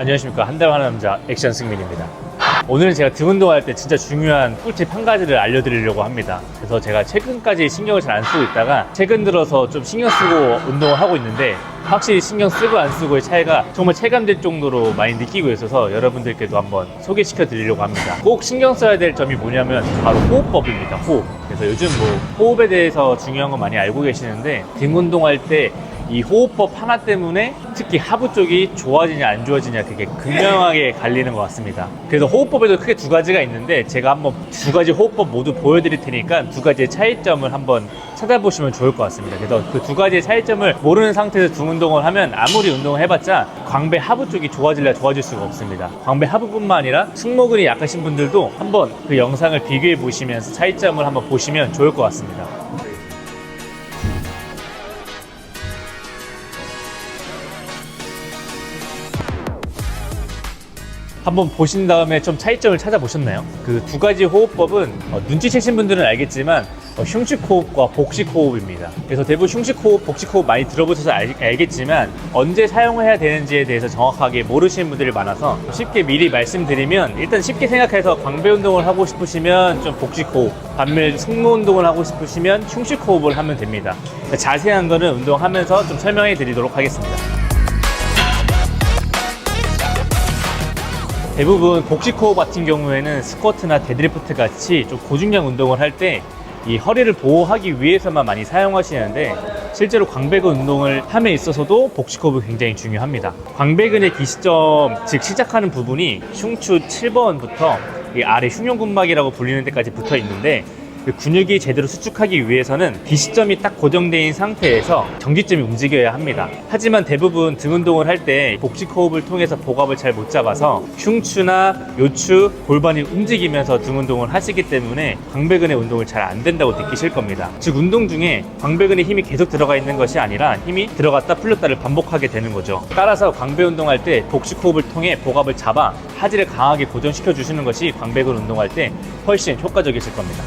안녕하십니까. 한 달 하는 남자 액션 승민입니다. 오늘은 제가 등 운동할 때 진짜 중요한 꿀팁 한 가지를 알려드리려고 합니다. 그래서 제가 최근까지 신경을 잘 안 쓰고 있다가 최근 들어서 좀 신경 쓰고 운동을 하고 있는데 확실히 신경 쓰고 안 쓰고의 차이가 정말 체감될 정도로 많이 느끼고 있어서 여러분들께도 한번 소개시켜 드리려고 합니다. 꼭 신경 써야 될 점이 뭐냐면 바로 호흡법입니다. 호흡. 그래서 요즘 호흡에 대해서 중요한 거 많이 알고 계시는데 등 운동할 때 이 호흡법 하나 때문에 특히 하부 쪽이 좋아지냐 안 좋아지냐 그게 극명하게 갈리는 것 같습니다. 그래서 호흡법에도 크게 두 가지가 있는데 제가 한번 두 가지 호흡법 모두 보여드릴 테니까 두 가지의 차이점을 한번 찾아보시면 좋을 것 같습니다. 그래서 그 두 가지의 차이점을 모르는 상태에서 등 운동을 하면 아무리 운동을 해봤자 광배 하부 쪽이 좋아질래 좋아질 수가 없습니다. 광배 하부뿐만 아니라 승모근이 약하신 분들도 한번 그 영상을 비교해 보시면서 차이점을 한번 보시면 좋을 것 같습니다. 한번 보신 다음에 좀 차이점을 찾아보셨나요? 그 두 가지 호흡법은 눈치채신 분들은 알겠지만 흉식 호흡과 복식 호흡입니다. 그래서 대부분 흉식 호흡, 복식 호흡 많이 들어보셔서 알겠지만 언제 사용해야 되는지에 대해서 정확하게 모르시는 분들이 많아서 쉽게 미리 말씀드리면 일단 쉽게 생각해서 광배 운동을 하고 싶으시면 좀 복식 호흡, 반면 승모 운동을 하고 싶으시면 흉식 호흡을 하면 됩니다. 자세한 거는 운동하면서 좀 설명해 드리도록 하겠습니다. 대부분 복식 호흡 같은 경우에는 스쿼트나 데드리프트 같이 좀 고중량 운동을 할 때 이 허리를 보호하기 위해서만 많이 사용하시는데 실제로 광배근 운동을 함에 있어서도 복식 호흡이 굉장히 중요합니다. 광배근의 기시점, 즉 시작하는 부분이 흉추 7번부터 이 아래 흉룡근막이라고 불리는 데까지 붙어 있는데 그 근육이 제대로 수축하기 위해서는 기시점이 딱 고정되어 있는 상태에서 정지점이 움직여야 합니다. 하지만 대부분 등 운동을 할 때 복식 호흡을 통해서 복압을 잘 못 잡아서 흉추나 요추, 골반이 움직이면서 등 운동을 하시기 때문에 광배근의 운동을 잘 안 된다고 느끼실 겁니다. 즉 운동 중에 광배근에 힘이 계속 들어가 있는 것이 아니라 힘이 들어갔다 풀렸다를 반복하게 되는 거죠. 따라서 광배 운동할 때 복식 호흡을 통해 복압을 잡아 하지를 강하게 고정시켜 주시는 것이 광배근 운동할 때 훨씬 효과적이실 겁니다.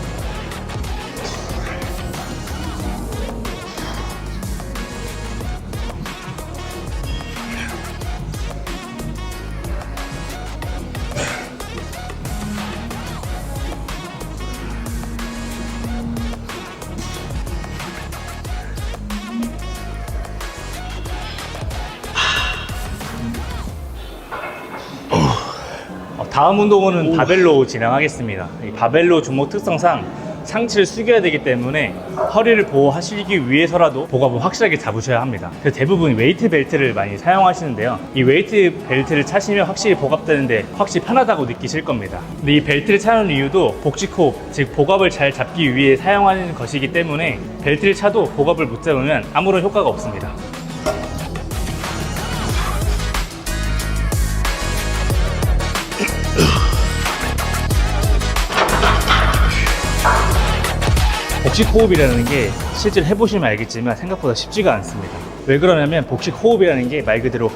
다음 운동은 바벨로 진행하겠습니다. 이 바벨로 종목 특성상 상체를 숙여야 되기 때문에 허리를 보호하시기 위해서라도 복압을 확실하게 잡으셔야 합니다. 그래서 대부분 웨이트 벨트를 많이 사용하시는데요. 이 웨이트 벨트를 차시면 확실히 복압되는데 확실히 편하다고 느끼실 겁니다. 근데 이 벨트를 차는 이유도 복식 호흡, 즉 복압을 잘 잡기 위해 사용하는 것이기 때문에 벨트를 차도 복압을 못 잡으면 아무런 효과가 없습니다. 복식 호흡이라는 게 실제로 해보시면 알겠지만 생각보다 쉽지가 않습니다. 왜 그러냐면 복식 호흡이라는 게 말 그대로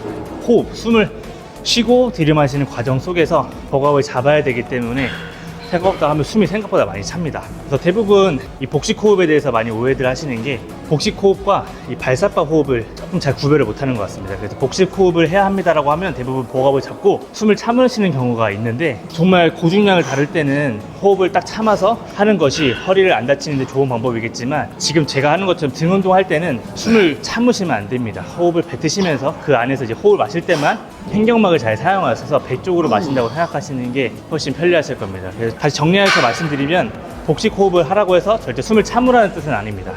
호흡, 숨을 쉬고 들이마시는 과정 속에서 복압을 잡아야 되기 때문에 생각보다 하면 숨이 생각보다 많이 찹니다. 그래서 대부분 이 복식 호흡에 대해서 많이 오해들 하시는 게 복식 호흡과 이 발사바 호흡을 조금 잘 구별을 못하는 것 같습니다. 그래서 복식 호흡을 해야 합니다라고 하면 대부분 복압을 잡고 숨을 참으시는 경우가 있는데 정말 고중량을 다룰 때는 호흡을 딱 참아서 하는 것이 허리를 안 다치는 데 좋은 방법이겠지만 지금 제가 하는 것처럼 등 운동할 때는 숨을 참으시면 안 됩니다. 호흡을 뱉으시면서 그 안에서 이제 호흡을 마실 때만 횡격막을 잘 사용하셔서 배 쪽으로 마신다고 생각하시는 게 훨씬 편리하실 겁니다. 그래서 다시 정리해서 말씀드리면 복식 호흡을 하라고 해서 절대 숨을 참으라는 뜻은 아닙니다.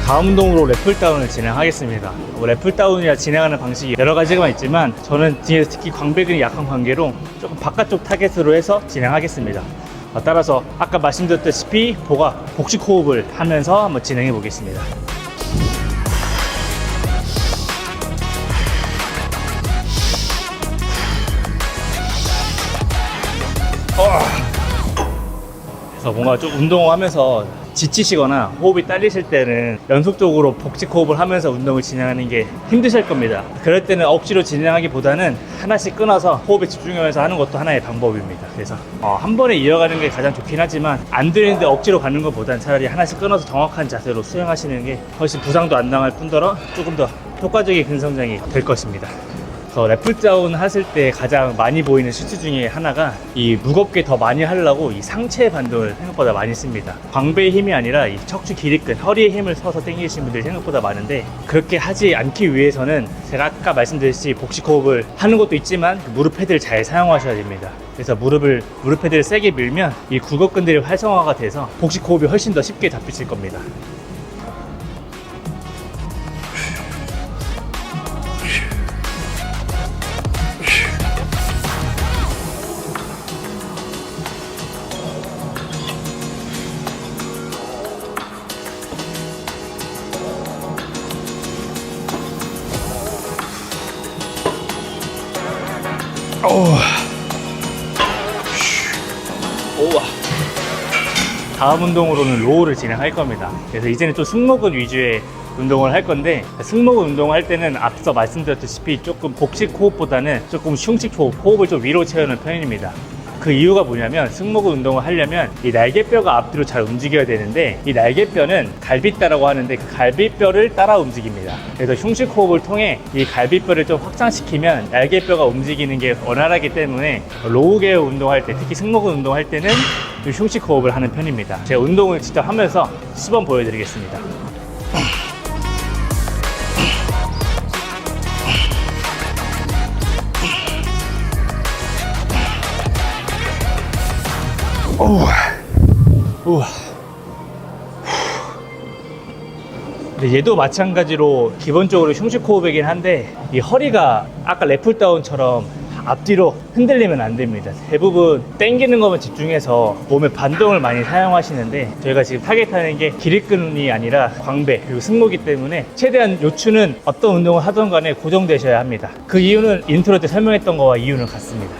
다음 운동으로 랩풀다운을 진행하겠습니다. 랩풀다운이라 진행하는 방식이 여러 가지가 있지만 저는 뒤에서 특히 광배근이 약한 관계로 조금 바깥쪽 타겟으로 해서 진행하겠습니다. 따라서 아까 말씀드렸다시피 복식 호흡을 하면서 한번 진행해 보겠습니다. 그래서 뭔가 좀 운동을 하면서 지치시거나 호흡이 딸리실 때는 연속적으로 복식 호흡을 하면서 운동을 진행하는 게 힘드실 겁니다. 그럴 때는 억지로 진행하기보다는 하나씩 끊어서 호흡에 집중하면서 하는 것도 하나의 방법입니다. 그래서 한 번에 이어가는 게 가장 좋긴 하지만 안 되는데 억지로 가는 것보단 차라리 하나씩 끊어서 정확한 자세로 수행하시는 게 훨씬 부상도 안 당할 뿐더러 조금 더 효과적인 근성장이 될 것입니다. 랩풀다운 하실 때 가장 많이 보이는 실수 중에 하나가 이 무겁게 더 많이 하려고 이 상체 반동을 생각보다 많이 씁니다. 광배의 힘이 아니라 이 척추 기립근, 허리에 힘을 써서 당기시는 분들이 생각보다 많은데 그렇게 하지 않기 위해서는 제가 아까 말씀드렸듯이 복식 호흡을 하는 것도 있지만 무릎 패드를 잘 사용하셔야 됩니다. 그래서 무릎 패드를 세게 밀면 이 굴곡근들이 활성화가 돼서 복식 호흡이 훨씬 더 쉽게 잡히실 겁니다. 다음 운동으로는 로우를 진행할 겁니다. 그래서 이제는 좀 승모근 위주의 운동을 할 건데 승모근 운동을 할 때는 앞서 말씀드렸다시피 조금 복식 호흡보다는 조금 흉식 호흡을 좀 위로 채우는 편입니다. 그 이유가 뭐냐면 승모근 운동을 하려면 이 날개뼈가 앞뒤로 잘 움직여야 되는데 이 날개뼈는 갈비뼈라고 하는데 그 갈비뼈를 따라 움직입니다. 그래서 흉식 호흡을 통해 이 갈비뼈를 좀 확장시키면 날개뼈가 움직이는 게 원활하기 때문에 로우 계열 운동할 때 특히 승모근 운동할 때는 이 흉식 호흡을 하는 편입니다. 제가 운동을 직접 하면서 시범 보여드리겠습니다. 우와. 근데 얘도 마찬가지로 기본적으로 흉식 호흡이긴 한데 이 허리가 아까 랩풀다운처럼 앞뒤로 흔들리면 안 됩니다. 대부분 당기는 것만 집중해서 몸의 반동을 많이 사용하시는데 저희가 지금 타겟하는 게 기립근이 아니라 광배 그리고 승모기 때문에 최대한 요추는 어떤 운동을 하던 간에 고정되셔야 합니다. 그 이유는 인트로 때 설명했던 거와 이유는 같습니다.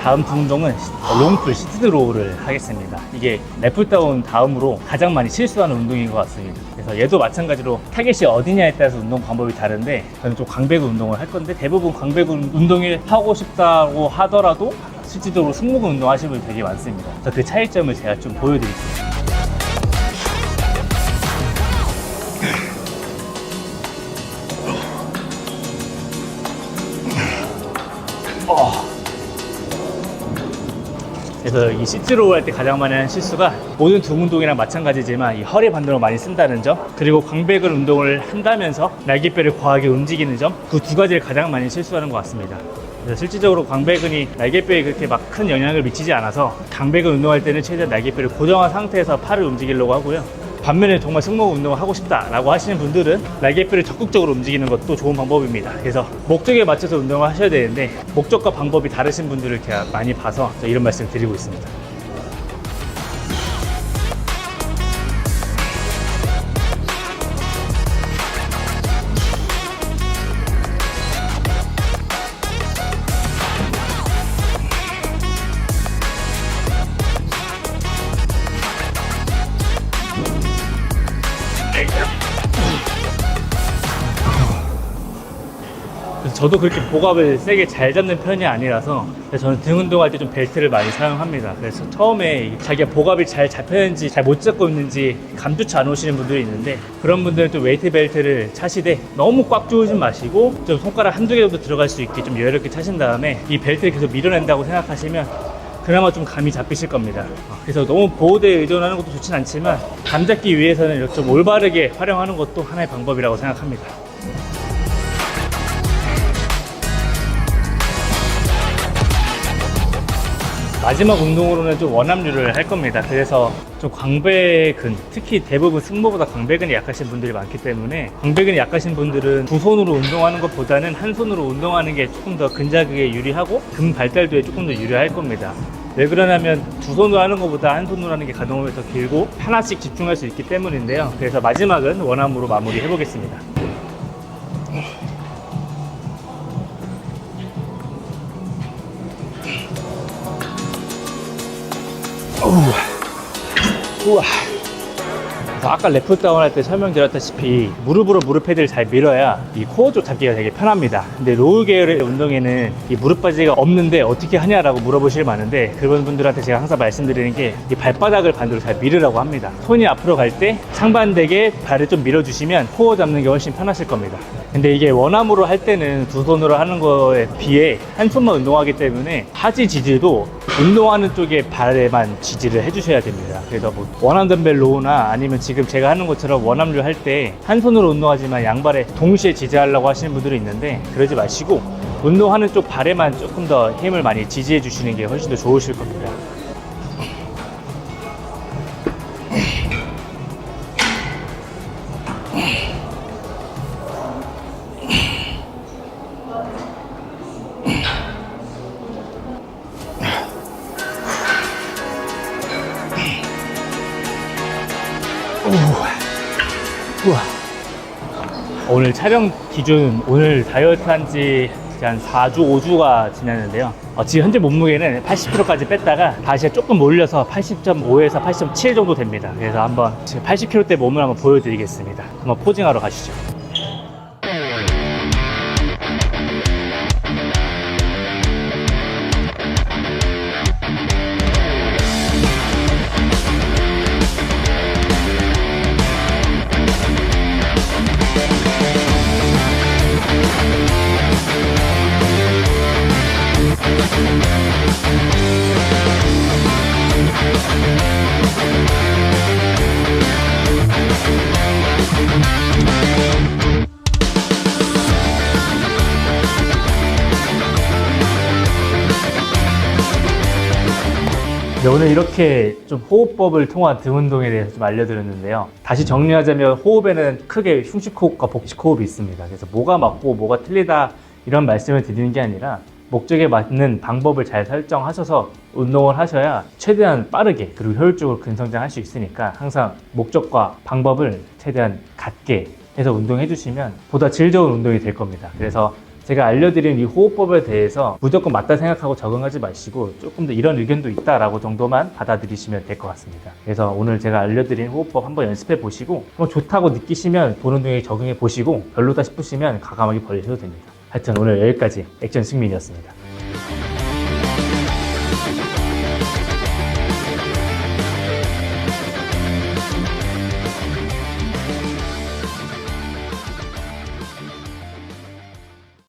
다음 운동은 롱풀 시티드 로우를 하겠습니다. 이게 랩풀다운 다음으로 가장 많이 실수하는 운동인 것 같습니다. 그래서 얘도 마찬가지로 타겟이 어디냐에 따라서 운동 방법이 다른데 저는 좀 광배근 운동을 할 건데 대부분 광배근 운동을 하고 싶다고 하더라도 실질적으로 승모근 운동 하시는 분이 되게 많습니다. 그래서 그 차이점을 제가 좀 보여드릴게요. 그래서 이 시트로우 할 때 가장 많이 하는 실수가 모든 등 운동이랑 마찬가지지만 이 허리 반동을 많이 쓴다는 점 그리고 광배근 운동을 한다면서 날개뼈를 과하게 움직이는 점 그 두 가지를 가장 많이 실수하는 것 같습니다. 그래서 실질적으로 광배근이 날개뼈에 그렇게 막 큰 영향을 미치지 않아서 광배근 운동할 때는 최대한 날개뼈를 고정한 상태에서 팔을 움직이려고 하고요. 반면에 정말 승모근 운동을 하고 싶다라고 하시는 분들은 날개뼈를 적극적으로 움직이는 것도 좋은 방법입니다. 그래서 목적에 맞춰서 운동을 하셔야 되는데 목적과 방법이 다르신 분들을 제가 많이 봐서 이런 말씀을 드리고 있습니다. 저도 그렇게 복압을 세게 잘 잡는 편이 아니라서 저는 등 운동할 때 좀 벨트를 많이 사용합니다. 그래서 처음에 자기가 복압이 잘 잡혔는지 잘 못 잡고 있는지 감조차 안 오시는 분들이 있는데 그런 분들은 또 웨이트 벨트를 차시되 너무 꽉 조이지 마시고 좀 손가락 한두 개 정도 들어갈 수 있게 좀 여유롭게 차신 다음에 이 벨트를 계속 밀어낸다고 생각하시면 그나마 좀 감이 잡히실 겁니다. 그래서 너무 보호대에 의존하는 것도 좋진 않지만 감 잡기 위해서는 좀 올바르게 활용하는 것도 하나의 방법이라고 생각합니다. 마지막 운동으로는 좀 원압류를 할 겁니다. 그래서 좀 광배근, 특히 대부분 승모보다 광배근이 약하신 분들이 많기 때문에 광배근이 약하신 분들은 두 손으로 운동하는 것보다는 한 손으로 운동하는 게 조금 더 근자극에 유리하고 근 발달도에 조금 더 유리할 겁니다. 왜 그러냐면 두 손으로 하는 것보다 한 손으로 하는 게 가동률이 더 길고 하나씩 집중할 수 있기 때문인데요. 그래서 마지막은 원암으로 마무리해 보겠습니다. 우와. 그래서 아까 레프 다운 할 때 설명드렸다시피 무릎으로 무릎 패드를 잘 밀어야 이 코어 쪽 잡기가 되게 편합니다. 근데 로우 계열의 운동에는 이 무릎 바지가 없는데 어떻게 하냐라고 물어보실 많은데, 그런 분들한테 제가 항상 말씀드리는 게 이 발바닥을 반대로 잘 밀으라고 합니다. 손이 앞으로 갈 때 상반되게 발을 좀 밀어주시면 코어 잡는 게 훨씬 편하실 겁니다. 근데 이게 원암으로 할 때는 두 손으로 하는 거에 비해 한 손만 운동하기 때문에 하지 지지도 운동하는 쪽에 발에만 지지를 해주셔야 됩니다. 그래서 뭐 원암 덤벨 로우나 아니면 지금 제가 하는 것처럼 원암류 할 때 한 손으로 운동하지만 양발에 동시에 지지하려고 하시는 분들이 있는데, 그러지 마시고 운동하는 쪽 발에만 조금 더 힘을 많이 지지해 주시는 게 훨씬 더 좋으실 겁니다. 우와. 오늘 촬영 기준, 오늘 다이어트 한지 한 4주, 5주가 지났는데요. 지금 현재 몸무게는 80kg까지 뺐다가 다시 조금 올려서 80.5에서 80.7 정도 됩니다. 그래서 한번 80kg대 몸을 한번 보여드리겠습니다. 한번 포징하러 가시죠. 네, 오늘 이렇게 좀 호흡법을 통한 등 운동에 대해서 좀 알려드렸는데요. 다시 정리하자면 호흡에는 크게 흉식 호흡과 복식 호흡이 있습니다. 그래서 뭐가 맞고 뭐가 틀리다 이런 말씀을 드리는 게 아니라 목적에 맞는 방법을 잘 설정하셔서 운동을 하셔야 최대한 빠르게 그리고 효율적으로 근성장할 수 있으니까 항상 목적과 방법을 최대한 같게 해서 운동해 주시면 보다 질 좋은 운동이 될 겁니다. 그래서 제가 알려드린 이 호흡법에 대해서 무조건 맞다 생각하고 적응하지 마시고 조금 더 이런 의견도 있다라고 정도만 받아들이시면 될 것 같습니다. 그래서 오늘 제가 알려드린 호흡법 한번 연습해 보시고 좋다고 느끼시면 본 운동에 적응해 보시고 별로다 싶으시면 과감하게 버리셔도 됩니다. 하여튼 오늘 여기까지 액션 승민이었습니다.